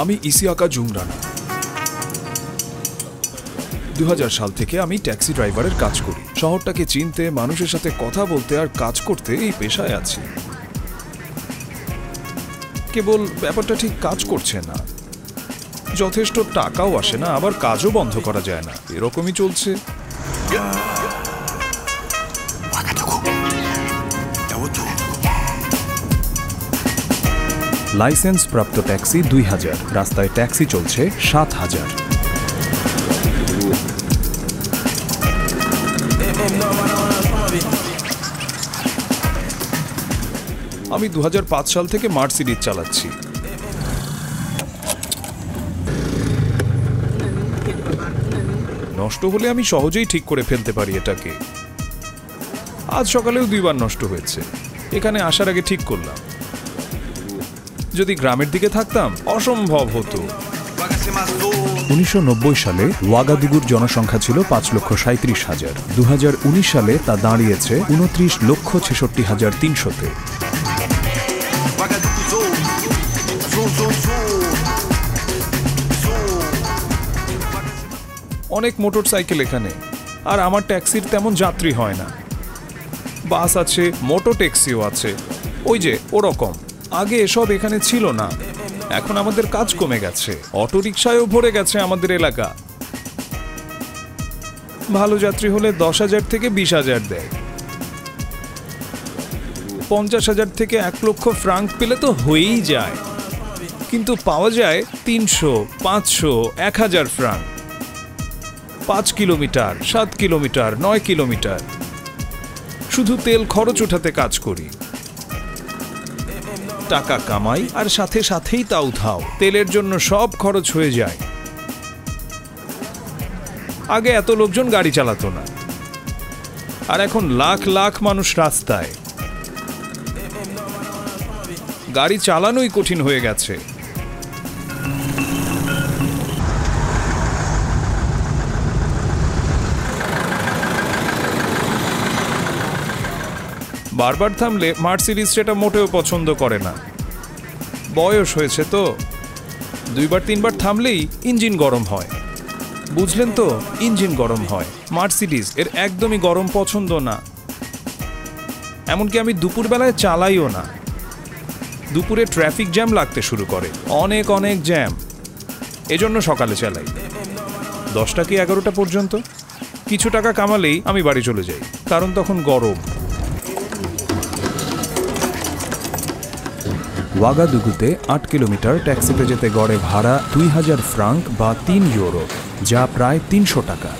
আমি ইসিয়াকা জুংরানা। 2000 সাল থেকে আমি ট্যাক্সি ড্রাইভারের কাজ করি। শহরটাকে চিনতে, মানুষের সাথে কথা বলতে আর কাজ করতে এই পেশায় আছি। কেবল ব্যাপারটা ঠিক কাজ করছে না, যথেষ্ট টাকাও আসে না, আবার কাজও বন্ধ করা যায় না, এরকমই চলছে। লাইসেন্স প্রাপ্ত ট্যাক্সি 2000, রাস্তায় ট্যাক্সি চলছে 7000। আমি 2005 সাল থেকে মার্সিডিজ চালাচ্ছি। নষ্ট হলে আমি সহজেই ঠিক করে ফেলতে পারি এটাকে। আজ সকালেও 2 বার নষ্ট হয়েছে। এখানে আসার আগে ঠিক করলাম, যদি গ্রামের দিকে থাকতাম অসম্ভব হতো। 1990 সালে ওয়াগাদুগুর জনসংখ্যা ছিল 5,37,000। 2019 সালে তা দাঁড়িয়েছে 29,66,300-তে। অনেক মোটর সাইকেল এখানে, আর আমার ট্যাক্সির তেমন যাত্রী হয় না। বাস আছে, মোটো ট্যাক্সিও আছে, ওই যে ওরকম। আগে এসব এখানে ছিল না, এখন আমাদের কাজ কমে গেছে। অটো রিকশায়ও ভরে গেছে আমাদের এলাকা। ভালো যাত্রী হলে 10,000 থেকে 20,000 দেয়। 50,000 থেকে 1 লক্ষ ফ্রাঙ্ক পেলে তো হয়েই যায়, কিন্তু পাওয়া যায় 300, 500, 1000 ফ্রাঙ্ক। 5 কিলোমিটার, 7 কিলোমিটার, 9 কিলোমিটার, শুধু তেল খরচ উঠাতে কাজ করি। টাকা কামাই আর সাথে সাথেই তাও ধাও, তেলের জন্য সব খরচ হয়ে যায়। আগে এত লোকজন গাড়ি চালাতো না, আর এখন লাখ লাখ মানুষ রাস্তায়। গাড়ি চালানোই কঠিন হয়ে গেছে। বারবার থামলে মার্সিডিজ সেটা মোটেও পছন্দ করে না। বয়স হয়েছে তো, 2 বার 3 বার থামলেই ইঞ্জিন গরম হয়। বুঝলেন তো, ইঞ্জিন গরম হয়। মার্সিডিজ এর একদমই গরম পছন্দ না। এমনকি আমি দুপুরবেলায় চালাইও না। দুপুরে ট্রাফিক জ্যাম লাগতে শুরু করে, অনেক অনেক জ্যাম। এজন্য সকালে চালাই, 10টা কি 11টা পর্যন্ত। কিছু টাকা কামালেই আমি বাড়ি চলে যাই, কারণ তখন গরম। ওয়াগাদুগুতে 8 কিলোমিটার ট্যাক্সিতে যেতে গড়ে ভাড়া 2000 ফ্রাঙ্ক বা 3 ইউরো, যা প্রায় 300 টাকা।